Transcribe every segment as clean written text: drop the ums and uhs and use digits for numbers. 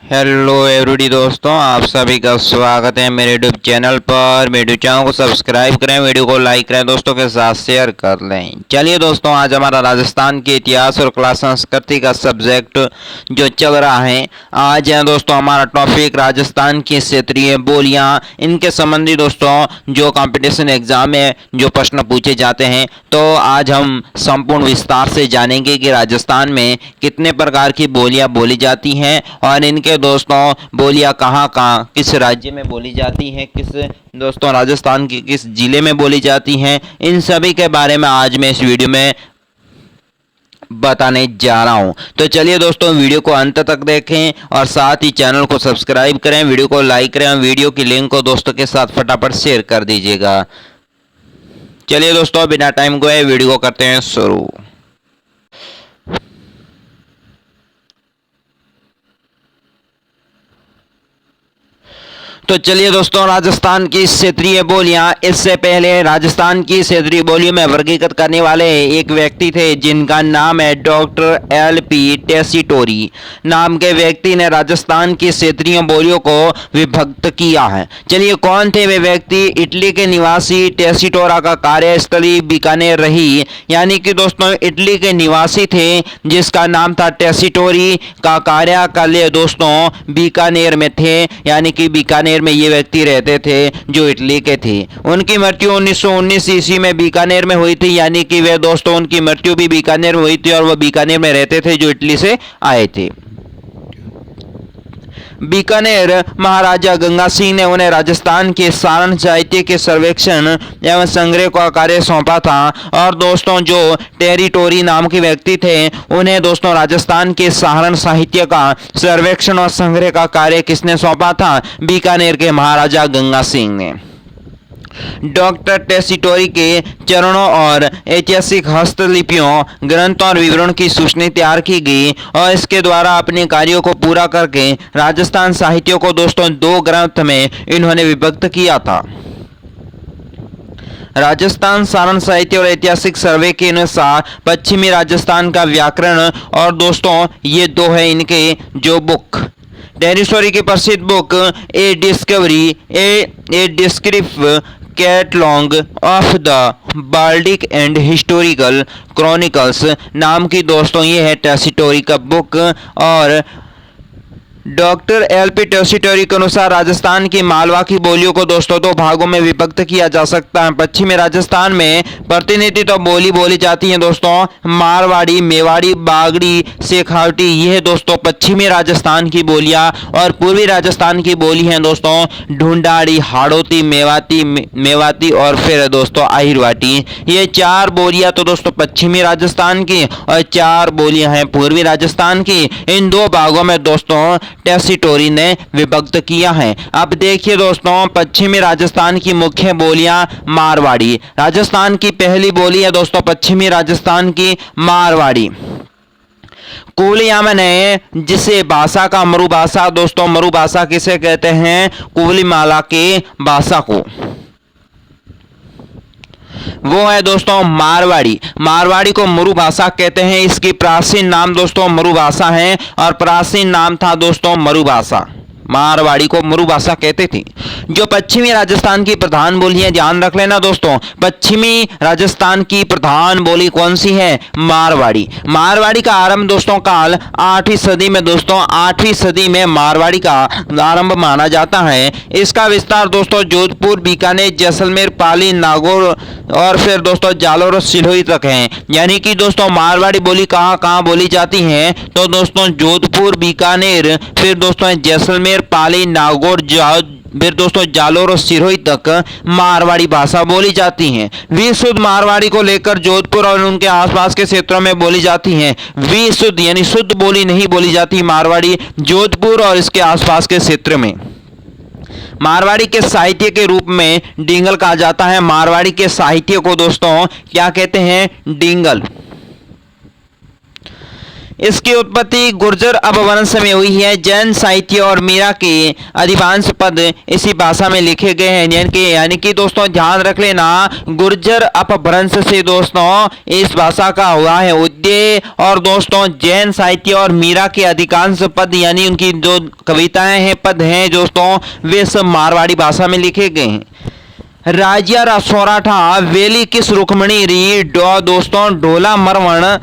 Hello every day दोस्तों, आप सभी का स्वागत है मेरे यूट्यूब चैनल पर। मेरे यूट्यूब चैनल को सब्सक्राइब करें, वीडियो को लाइक करें, दोस्तों के साथ शेयर कर लें। चलिए दोस्तों, आज हमारा राजस्थान के इतिहास और कला संस्कृति का सब्जेक्ट जो चल रहा है, आज है दोस्तों हमारा टॉपिक राजस्थान की क्षेत्रीय बोलियाँ। इनके संबंधी दोस्तों जो कंपटीशन एग्जाम में जो प्रश्न पूछे जाते हैं, तो आज हम संपूर्ण विस्तार से जानेंगे कि राजस्थान में कितने प्रकार की बोलियाँ बोली जाती हैं और इनके दोस्तों बोलियां कहाँ कहाँ किस राज्य में बोली जाती हैं, किस दोस्तों राजस्थान के किस जिले में बोली जाती हैं, इन सभी के बारे में आज मैं इस वीडियो में बताने जा रहा हूं। तो चलिए दोस्तों, वीडियो को अंत तक देखें और साथ ही चैनल को सब्सक्राइब करें, वीडियो को लाइक करें और वीडियो की लिंक को दोस्तों के साथ फटाफट शेयर कर दीजिएगा। चलिए दोस्तों, बिना टाइम गए वीडियो को करते हैं शुरू। तो चलिए दोस्तों, राजस्थान की क्षेत्रीय बोलियां। इससे पहले राजस्थान की क्षेत्रीय बोलियों में वर्गीकृत करने वाले एक व्यक्ति थे जिनका नाम है डॉक्टर एल.पी. टेसीटोरी नाम के व्यक्ति ने राजस्थान की क्षेत्रीय बोलियों को विभक्त किया है। चलिए, कौन थे वे व्यक्ति? इटली के निवासी टेसीटोरा का कार्यस्थली बीकानेर रही, यानी कि दोस्तों इटली के निवासी थे जिसका नाम था टेसीटोरी का कार्यालय दोस्तों बीकानेर में थे, यानी कि बीकानेर में ये व्यक्ति रहते थे जो इटली के थे। उनकी मृत्यु 1919 ईस्वी में बीकानेर में हुई थी, यानी कि वे दोस्तों उनकी मृत्यु भी बीकानेर में हुई थी और वह बीकानेर में रहते थे जो इटली से आए थे। बीकानेर महाराजा गंगा सिंह ने उन्हें राजस्थान के सारण साहित्य के सर्वेक्षण एवं संग्रह का कार्य सौंपा था। और दोस्तों जो टेरिटोरी नाम के व्यक्ति थे उन्हें दोस्तों राजस्थान के सारण साहित्य का सर्वेक्षण और संग्रह का कार्य किसने सौंपा था? बीकानेर के महाराजा गंगा सिंह ने। डॉक्टर टेसीटोरी के चरणों और ऐतिहासिक हस्तलिपियों, ग्रंथों और विवरण की सूची तैयार की गई और इसके द्वारा अपने कार्यों को पूरा करके राजस्थान साहित्य को दोस्तों दो ग्रंथ में इन्होंने विभक्त किया था। राजस्थान सारण साहित्य और ऐतिहासिक सर्वे के अनुसार पश्चिमी राजस्थान का व्याकरण, और दोस्तों ये दो है इनके जो बुक। टेरिटोरी की प्रसिद्ध book A discovery A descriptive catalogue of the Baltic and historical chronicles नाम की दोस्तों ये है टेसीटोरी का बुक। और डॉक्टर एल.पी. टेसीटोरी के अनुसार राजस्थान की मालवा की बोलियों को दोस्तों दो भागों में विभक्त किया जा सकता है। पश्चिमी राजस्थान में प्रतिनिधित्व बोली बोली जाती है दोस्तों मारवाड़ी, मेवाड़ी, बागड़ी, शेखावटी, यह दोस्तों पश्चिमी राजस्थान की बोलियां। और पूर्वी राजस्थान की बोली हैं दोस्तों ढूंढाड़ी, हाड़ौती, मेवाती और फिर दोस्तों आहिरवाटी। ये चार बोलियां तो दोस्तों पश्चिमी राजस्थान की और चार बोलियां हैं पूर्वी राजस्थान की। इन दो भागों में दोस्तों टेसीटोरी ने विभक्त किया है। अब देखिए दोस्तों, पश्चिमी राजस्थान की मुख्य बोलियां मारवाड़ी। राजस्थान की पहली बोली है दोस्तों पश्चिमी राजस्थान की मारवाड़ी। कुवली यामन है जिसे भाषा का मरुभाषा, दोस्तों मरुभाषा किसे कहते हैं? कुवली माला के भाषा को, वो है दोस्तों मारवाड़ी। मारवाड़ी को मरुभाषा कहते हैं। इसकी प्राचीन नाम दोस्तों मरुभाषा है और प्राचीन नाम था दोस्तों मरुभाषा। मारवाड़ी को मरुभाषा कहते थे। जो पश्चिमी राजस्थान की प्रधान बोली है, ध्यान रख लेना दोस्तों, पश्चिमी राजस्थान की प्रधान बोली कौन सी है? मारवाड़ी। मारवाड़ी का आरंभ दोस्तों काल 8वीं सदी में, दोस्तों 8वीं सदी में मारवाड़ी का आरंभ माना जाता है। इसका विस्तार दोस्तों जोधपुर, बीकानेर, जैसलमेर, पाली, नागौर और फिर दोस्तों जालोर और सिरोही तक है। यानी कि दोस्तों मारवाड़ी बोली कहाँ कहाँ बोली जाती है? तो दोस्तों जोधपुर, बीकानेर, फिर दोस्तों जैसलमेर, पाली, नागौर, फिर दोस्तों जालोर और सिरोही तक मारवाड़ी भाषा बोली जाती है। विशुद्ध मारवाड़ी को लेकर जोधपुर और उनके आसपास के क्षेत्रों में बोली जाती है। विशुद्ध यानी शुद्ध बोली नहीं बोली जाती मारवाड़ी जोधपुर और इसके आसपास के क्षेत्र में। मारवाड़ी के साहित्य के रूप में डिंगल कहा जाता है। मारवाड़ी के साहित्य को दोस्तों क्या कहते हैं? डिंगल। इसकी उत्पत्ति गुर्जर अपभ्रंश में हुई है। जैन साहित्य और मीरा के अधिकांश पद इसी भाषा में लिखे गए हैं। यानी कि दोस्तों ध्यान रख लेना, गुर्जर अपभ्रंश से दोस्तों इस भाषा का हुआ है उदय। और दोस्तों जैन साहित्य और मीरा के अधिकांश पद यानी उनकी जो कविताएं हैं, पद हैं दोस्तों, वे सब मारवाड़ी भाषा में लिखे गए हैं। राजिया रासोराठा वेली किस रुक्मणी री दोस्तों ढोला मरवण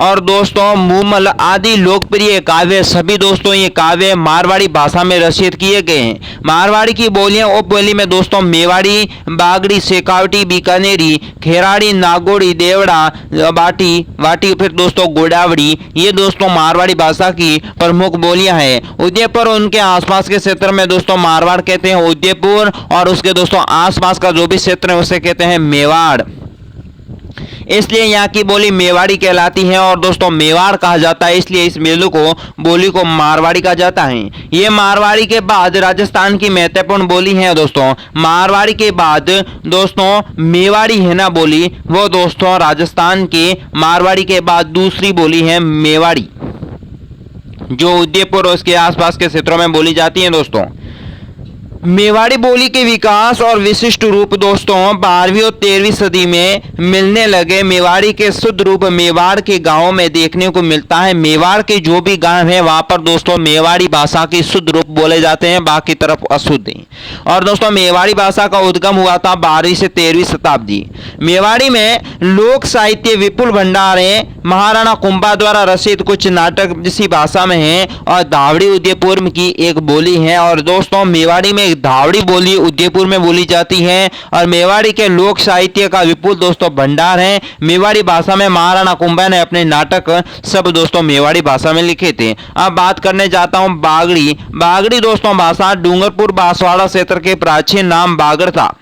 और दोस्तों मूमल आदि लोकप्रिय काव्य, सभी दोस्तों ये काव्य मारवाड़ी भाषा में रचित किए गए हैं। मारवाड़ी की बोलियां उपबोली में दोस्तों मेवाड़ी, बागड़ी, शेखावटी, बीकानेरी, खेराड़ी, नागौड़ी, देवड़ा, वाटी फिर दोस्तों गोडावड़ी, ये दोस्तों मारवाड़ी भाषा की प्रमुख बोलियां हैं। उदयपुर और उनके आसपास के क्षेत्र में दोस्तों मारवाड़ कहते हैं उदयपुर, और उसके दोस्तों आसपास का जो भी क्षेत्र है उसे कहते हैं मेवाड़। इसलिए यहाँ की बोली मेवाड़ी कहलाती है और दोस्तों मेवाड़ कहा जाता है, इसलिए इस बोली को मारवाड़ी कहा जाता है। ये मारवाड़ी के बाद राजस्थान की महत्वपूर्ण बोली है दोस्तों। मारवाड़ी के बाद दोस्तों मेवाड़ी है ना बोली, वो दोस्तों राजस्थान के मारवाड़ी के बाद दूसरी बोली है मेवाड़ी, जो उदयपुर और उसके आसपास के क्षेत्रों में बोली जाती है दोस्तों। मेवाड़ी बोली के विकास और विशिष्ट रूप दोस्तों 12वीं और 13वीं सदी में मिलने लगे। मेवाड़ी के शुद्ध रूप मेवाड़ के गांवों में देखने को मिलता है। मेवाड़ के जो भी गांव है वहां पर दोस्तों मेवाड़ी भाषा के शुद्ध रूप बोले जाते हैं, बाकी तरफ अशुद्ध हैं। और दोस्तों मेवाड़ी भाषा का उद्गम हुआ था 12वीं से 13वीं शताब्दी। मेवाड़ी में लोक साहित्य विपुल भंडार है। महाराणा कुंभा द्वारा रचित कुछ नाटक इसी भाषा में है और धावड़ी उदयपुर की एक बोली है। और दोस्तों मेवाड़ी में धावड़ी बोली उदयपुर में बोली जाती है और मेवाड़ी के लोक साहित्य का विपुल दोस्तों भंडार है। मेवाड़ी भाषा में महाराणा कुंभा ने अपने नाटक सब दोस्तों मेवाड़ी भाषा में लिखे थे। अब बात करने जाता हूं बागड़ी। बागड़ी दोस्तों भाषा डूंगरपुर बांसवाड़ा क्षेत्र के प्राचीन नाम बागड़ था।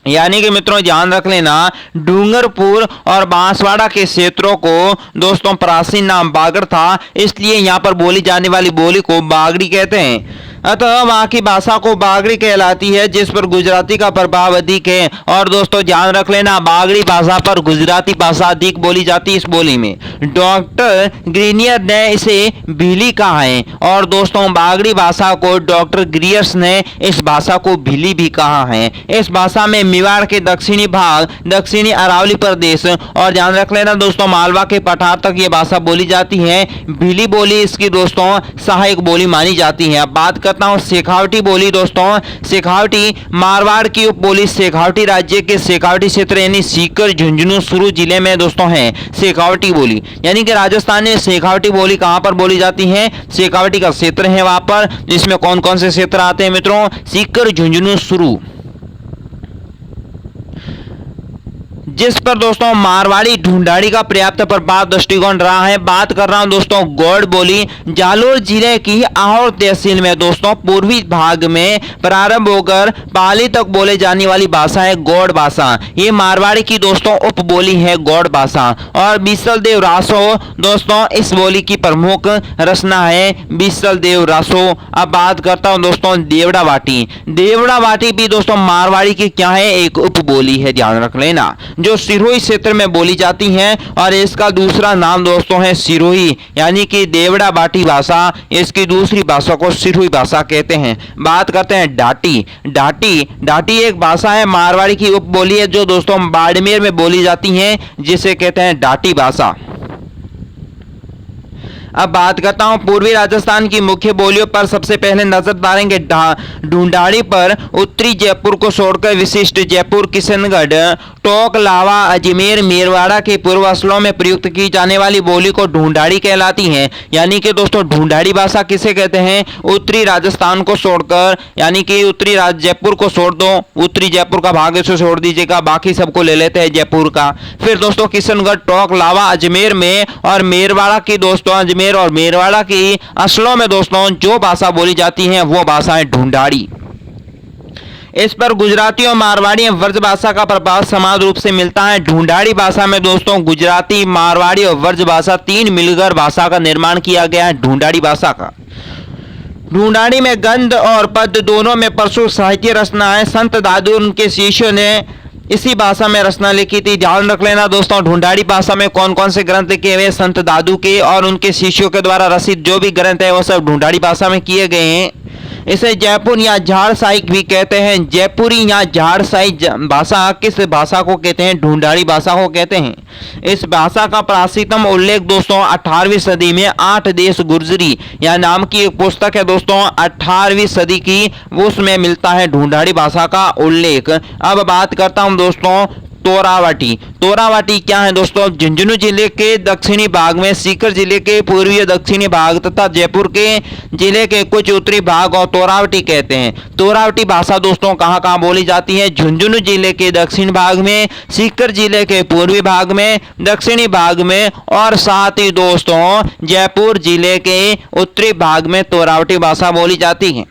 यानी कि मित्रों ध्यान रख लेना, डूंगरपुर और बांसवाड़ा के क्षेत्रों को दोस्तों प्राचीन नाम बागड़ था, इसलिए यहां पर बोली जाने वाली बोली को बागड़ी कहते हैं। अतः वहां की भाषा को बागड़ी कहलाती है, जिस पर गुजराती का प्रभाव अधिक है। और दोस्तों ध्यान रख लेना, बागड़ी भाषा पर गुजराती भाषा अधिक बोली जाती है। इस बोली में डॉक्टर ग्रीनियर ने इसे भीली कहा है और दोस्तों बागड़ी भाषा को डॉक्टर ग्रियर्स ने इस भाषा को भीली भी कहा है। इस भाषा में मेवाड़ के दक्षिणी भाग, दक्षिणी अरावली प्रदेश और ध्यान रख लेना दोस्तों मालवा के पठार तक ये भाषा बोली जाती है। भीली बोली इसकी दोस्तों सहायक बोली मानी जाती है। अब बात करता हूं शेखावटी बोली दोस्तों। शेखावटी मारवाड़ की उपबोली शेखावटी राज्य के शेखावटी क्षेत्र यानी सीकर, झुंझुनू, सुरू जिले में दोस्तों है शेखावटी बोली। यानी कि राजस्थान में शेखावटी बोली कहां पर बोली जाती है? शेखावटी का क्षेत्र है वहां पर, जिसमें कौन कौन से क्षेत्र आते हैं मित्रों? सीकर, झुंझुनू, सुरू, जिस पर दोस्तों मारवाड़ी ढूंढाड़ी का पर्याप्त प्रभाव दृष्टिकोण रहा है। बात कर रहा हूं दोस्तों गौड़ बोली। जालोर जिले की आहोर तहसील में दोस्तों पूर्वी भाग में प्रारंभ होकर पाली तक बोले जाने वाली भाषा है गौड़ भाषा। ये मारवाड़ी की दोस्तों उपबोली है गौड़ भाषा। और बीसल देव रासो दोस्तों इस बोली की प्रमुख रचना है बीसल देव रासो। अब बात करता हूं दोस्तों देवड़ा वाटी। देवड़ा वाटी भी दोस्तों मारवाड़ी की क्या है? एक उपबोली है, ध्यान रख लेना, जो सिरोही क्षेत्र में बोली जाती हैं। और इसका दूसरा नाम दोस्तों है सिरोही, यानी कि देवड़ा बाटी भाषा, इसकी दूसरी भाषा को सिरोही भाषा कहते हैं। बात करते हैं डाटी। डाटी एक भाषा है मारवाड़ी की उपबोली है, जो दोस्तों बाड़मेर में बोली जाती है, जिसे कहते हैं डाटी भाषा। अब बात करता हूं पूर्वी राजस्थान की मुख्य बोलियों पर। सबसे पहले नजर डालेंगे ढूंढाड़ी पर। उत्तरी जयपुर को छोड़कर विशिष्ट जयपुर, किशनगढ़, टोक, लावा, अजमेर, मेरवाड़ा के पूर्व असलों में प्रयुक्त की जाने वाली बोली को ढूंढाड़ी कहलाती है। यानी कि दोस्तों ढूंढाड़ी भाषा किसे कहते हैं? उत्तरी राजस्थान को छोड़कर, यानी कि उत्तरी जयपुर को छोड़ दो, उत्तरी जयपुर का भाग इसे छोड़ दीजिएगा, बाकी सबको ले लेते हैं जयपुर का। फिर दोस्तों किशनगढ़, टोक, लावा, अजमेर में और मेरवाड़ा की दोस्तों अजमेर और मेरवाड़ा की असलों में दोस्तों जो भाषा बोली जाती है वो भाषा है ढूंढाड़ी। इस पर गुजराती और मारवाड़ी वर्ज भाषा का प्रभाव समान रूप से मिलता है। ढूंढाड़ी भाषा में दोस्तों गुजराती, मारवाड़ी और वर्ज भाषा तीन मिलकर भाषा का निर्माण किया गया है ढूंढाड़ी भाषा का। ढूंढाड़ी में गंध और पद दोनों में प्रचुर साहित्य रचना है। संत दादू उनके शिष्यों ने इसी भाषा में रचना लिखी थी। ध्यान रख लेना दोस्तों, ढूंढाड़ी भाषा में कौन कौन से ग्रंथ लिखे हुए संत दादू के और उनके शिष्यों के द्वारा रचित जो भी ग्रंथ है वो सब ढूंढाड़ी भाषा में किए गए हैं। इसे जयपुर या झाड़साई भी कहते हैं। जयपुरी या झाड़साई भाषा किस भाषा को कहते हैं? ढूंढाड़ी भाषा को कहते हैं। इस भाषा का प्राचीनतम उल्लेख दोस्तों 18वीं सदी में 8 देश गुर्जरी या नाम की एक पुस्तक है दोस्तों, 18वीं सदी की, उसमें मिलता है ढूंढाड़ी भाषा का उल्लेख। अब बात करता हूं दोस्तों तोरावटी। तोरावटी क्या है दोस्तों? झुंझुनू जिले के दक्षिणी भाग में, सीकर जिले के पूर्वी दक्षिणी भाग तथा जयपुर के जिले के कुछ उत्तरी भाग और तोरावटी कहते हैं। तोरावटी भाषा दोस्तों कहाँ कहाँ बोली जाती है? झुंझुनू जिले के दक्षिण भाग में, सीकर जिले के पूर्वी भाग में, दक्षिणी भाग में और साथ ही दोस्तों जयपुर जिले के उत्तरी भाग में तोरावटी भाषा बोली जाती है।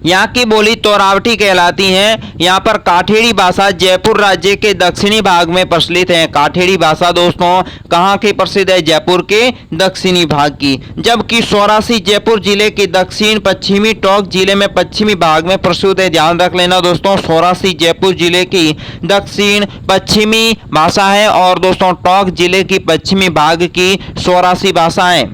यहाँ की बोली तोरावटी कहलाती है। यहाँ पर काठेड़ी भाषा जयपुर राज्य के दक्षिणी भाग में प्रचलित है। काठेड़ी भाषा दोस्तों कहाँ की प्रसिद्ध है? जयपुर के दक्षिणी भाग की। जबकि सौरासी जयपुर जिले के दक्षिण पश्चिमी, टोंक जिले में पश्चिमी भाग में प्रसिद्ध है। ध्यान रख लेना दोस्तों, सौरासी जयपुर जिले की दक्षिण पश्चिमी भाषा है और दोस्तों टोंक जिले की पश्चिमी भाग की सौरासी भाषा है।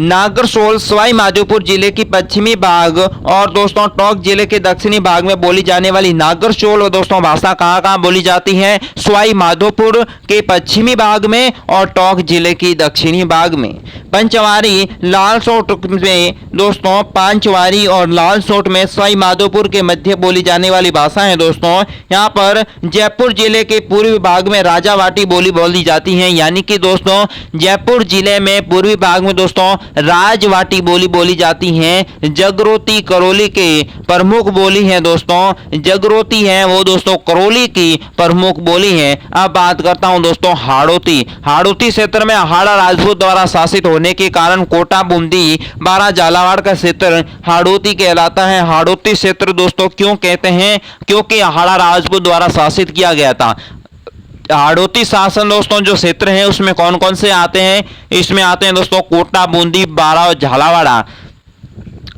नागरसोल सवाई माधोपुर जिले की पश्चिमी भाग और दोस्तों टोंक जिले के दक्षिणी भाग में बोली जाने वाली नागरसोल दोस्तों भाषा कहाँ कहाँ बोली जाती है? सवाई माधोपुर के पश्चिमी भाग में और टोंक जिले की दक्षिणी भाग में। पंचवारी लालसोट में दोस्तों, पांचवारी और लालसोट में सवाई माधोपुर के मध्य बोली जाने वाली भाषा है दोस्तों। यहाँ पर जयपुर जिले के पूर्वी भाग में राजावाटी बोली जाती है, यानी कि दोस्तों जयपुर जिले में पूर्वी भाग में दोस्तों राजवाटी बोली जाती है। जगरोती करौली के प्रमुख बोली है दोस्तों, जगरोती है वो दोस्तों करौली की प्रमुख बोली है। अब बात करता हूं दोस्तों हाड़ौती। हाड़ौती क्षेत्र में हाड़ा राजपूत द्वारा शासित होने के कारण कोटा, बूंदी, बारा, झालावाड़ का क्षेत्र हाड़ौती कहलाता है। हाड़ौती क्षेत्र दोस्तों क्यों कहते हैं? क्योंकि हाड़ा राजपूत द्वारा शासित किया गया था। हाड़ौती शासन दोस्तों जो क्षेत्र है उसमें कौन कौन से आते हैं? इसमें आते हैं दोस्तों कोटा, बूंदी, बारा और झालावाड़ा।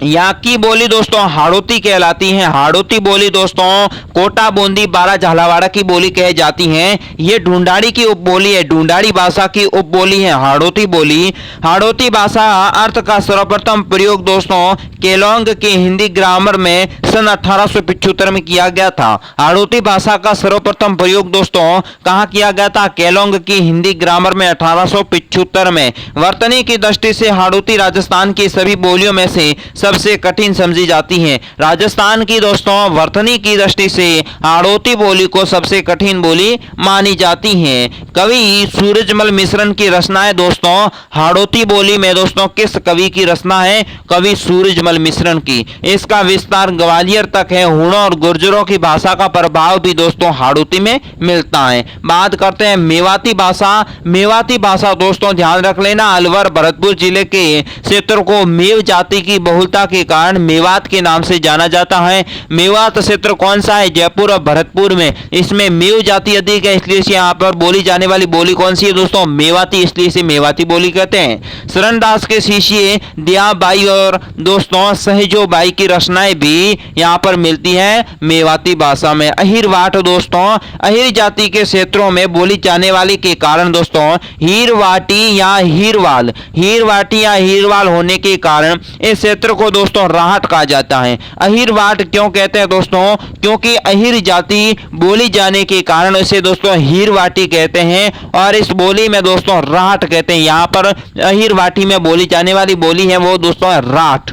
यहाँ की बोली दोस्तों हाड़ौती कहलाती है। हाड़ौती बोली दोस्तों कोटा, बूंदी, बारा, झालावाड़ा की बोली कह जाती है। ये ढूंढाड़ी की उपबोली है, ढूंढाड़ी भाषा की उपबोली है हाड़ौती बोली। हाड़ौती भाषा अर्थ का सर्वप्रथम प्रयोग दोस्तों केलोंग के हिंदी ग्रामर में सन 1875 में किया गया था। हाड़ौती भाषा का सर्वप्रथम प्रयोग दोस्तों कहाँ किया गया था? केलोंग की हिंदी ग्रामर में 1875 में। वर्तनी की दृष्टि से हाड़ौती राजस्थान की सभी बोलियों में से सबसे कठिन समझी जाती है। राजस्थान की दोस्तों वर्तनी की दृष्टि से हाड़ौती बोली को सबसे कठिन बोली मानी जाती है। कवि सूरजमल मिश्रण की रचना है दोस्तों हाड़ौती बोली में। दोस्तों किस कवि की रचना है? कवि सूरजमल मिश्रण की। इसका विस्तार ग्वालियर तक है। हुणों और गुर्जरों की भाषा का प्रभाव भी दोस्तों हाड़ौती में मिलता है। बात करते हैं मेवाती भाषा। मेवाती भाषा दोस्तों ध्यान रख लेना अलवर भरतपुर जिले के क्षेत्र को मेव जाति की बहुलता के कारण मेवात के नाम से जाना जाता है। मेवात क्षेत्र कौन सा है? जयपुर और भरतपुर में। इसमें मेव जाति अधिक है, इसलिए यहाँ पर बोली जाने वाली बोली कौन सी है दोस्तों? मेवाती, इसलिए इसे मेवाती बोली कहते हैं। शरणदास के शिष्य दयाबाई और दोस्तों सहजोबाई की रचनाएं भी यहाँ पर मिलती है मेवाती भाषा में। अहिरवाट दोस्तों अहिर जाति के क्षेत्रों में बोली जाने वाली के कारण दोस्तों हीरवाटी या हीरवाल, हीरवाटी या हीरवाल होने के कारण इस क्षेत्र को दोस्तों राहट कहा जाता है। अहिरवाट क्यों कहते हैं दोस्तों? क्योंकि अहिर जाति बोली जाने के कारण इसे दोस्तों हीरवाटी कहते हैं और इस बोली में दोस्तों राहट कहते हैं। यहाँ पर अहिरवाटी में बोली जाने वाली बोली है वो दोस्तों राठ,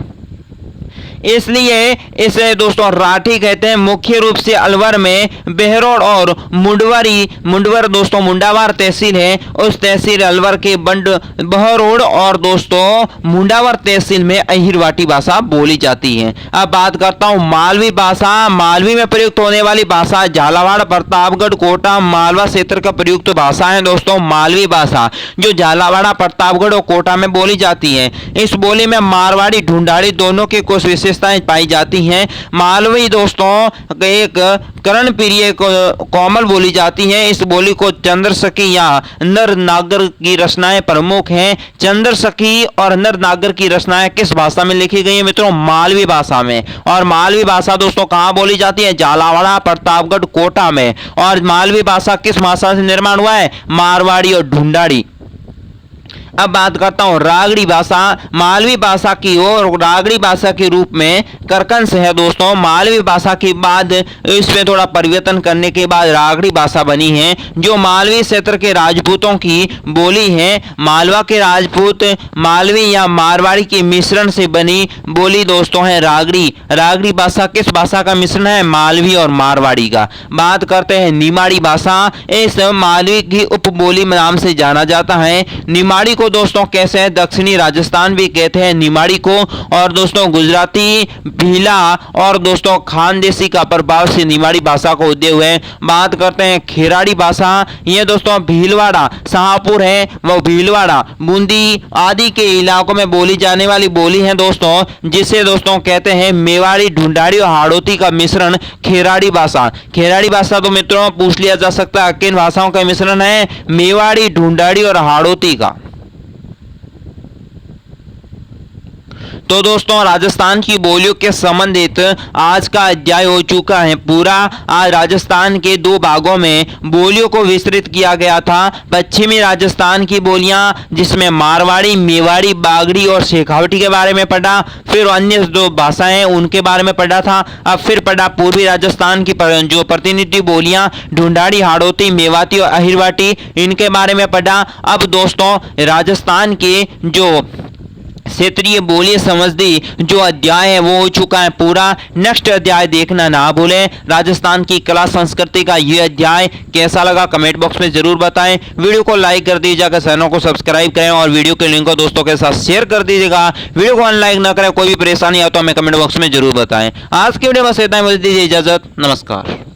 इसलिए इसे दोस्तों राठी कहते हैं। मुख्य रूप से अलवर में बेहरोड और मुंडवर दोस्तों मुंडावर तहसील है, उस तहसील अलवर के बहरोड और दोस्तों मुंडावर तहसील में अहिरवाटी भाषा बोली जाती है। अब बात करता हूं मालवी भाषा। मालवी में प्रयुक्त होने वाली भाषा झालावाड़, प्रतापगढ़, कोटा, मालवा क्षेत्र का प्रयुक्त भाषा है दोस्तों मालवी भाषा, जो झालावाड़, प्रतापगढ़ और कोटा में बोली जाती है। इस बोली में मारवाड़ी, ढूंढाड़ी दोनों के कुछ विशेष विशेषताएं पाई जाती हैं। मालवी दोस्तों एक कर्ण प्रिय कोमल बोली जाती है। इस बोली को चंद्र सखी या नर नागर की रचनाएं प्रमुख हैं। चंद्र सखी और नर नागर की रचनाएं किस भाषा में लिखी गई है मित्रों? मालवी भाषा में। और मालवी भाषा दोस्तों कहां बोली जाती है? झालावाड़, प्रतापगढ़, कोटा में। और मालवी भाषा किस भाषा से निर्माण हुआ है? मारवाड़ी और ढूंढाड़ी। अब बात करता हूं रागड़ी भाषा। मालवी भाषा की और रागड़ी भाषा के रूप में करकंस है दोस्तों। मालवी भाषा के बाद इसमें थोड़ा परिवर्तन करने के बाद रागड़ी भाषा बनी है, जो मालवी क्षेत्र के राजपूतों की बोली है। मालवा के राजपूत मालवी या मारवाड़ी के मिश्रण से बनी बोली दोस्तों है रागड़ी। रागड़ी भाषा किस भाषा का मिश्रण है? मालवी और मारवाड़ी का। बात करते हैं निमाड़ी भाषा। इस मालवी की उपबोली नाम से जाना जाता है। निमाड़ी को दोस्तों कैसे है? दक्षिणी राजस्थान भी कहते हैं निमाड़ी को। और दोस्तों गुजराती, भीला और दोस्तों खानदेशी का प्रभाव से निमाड़ी भाषा को उदय हुए। बात करते हैं खेराड़ी भाषा। ये दोस्तों भीलवाड़ा, शाहपुर है वो भीलवाड़ा, बूंदी आदि के इलाकों में बोली जाने वाली बोली है दोस्तों, जिसे दोस्तों कहते हैं मेवाड़ी, ढूंढाड़ी और हाड़ौती का मिश्रण खेराड़ी भाषा। खेराड़ी भाषा तो मित्रों पूछ लिया जा सकता है किन भाषाओं का मिश्रण है? मेवाड़ी, ढूंढाड़ी और हाड़ौती का। तो दोस्तों राजस्थान की बोलियों के संबंधित आज का अध्याय हो चुका है पूरा। आज राजस्थान के दो भागों में बोलियों को विस्तृत किया गया था। पश्चिमी राजस्थान की बोलियां जिसमें मारवाड़ी, मेवाड़ी, बागड़ी और शेखावटी के बारे में पढ़ा। फिर अन्य दो भाषाएं उनके बारे में पढ़ा था। अब फिर पढ़ा पूर्वी राजस्थान की जो प्रतिनिधि बोलियां ढूंढाड़ी, हाड़ौती, मेवाती और अहिरवाटी, इनके बारे में पढ़ा। अब दोस्तों राजस्थान के जो क्षेत्रीय बोली समझदी जो अध्याय है वो हो चुका है पूरा। नेक्स्ट अध्याय देखना ना भूलें। राजस्थान की कला संस्कृति का ये अध्याय कैसा लगा कमेंट बॉक्स में जरूर बताएं। वीडियो को लाइक कर दीजिएगा, चैनल को सब्सक्राइब करें और वीडियो के लिंक को दोस्तों के साथ शेयर कर दीजिएगा। वीडियो को अनलाइक ना करें, कोई भी परेशानी हो तो हमें कमेंट बॉक्स में जरूर बताएं। आज की वीडियो बस इतना ही, मुझे दीजिए इजाजत, नमस्कार।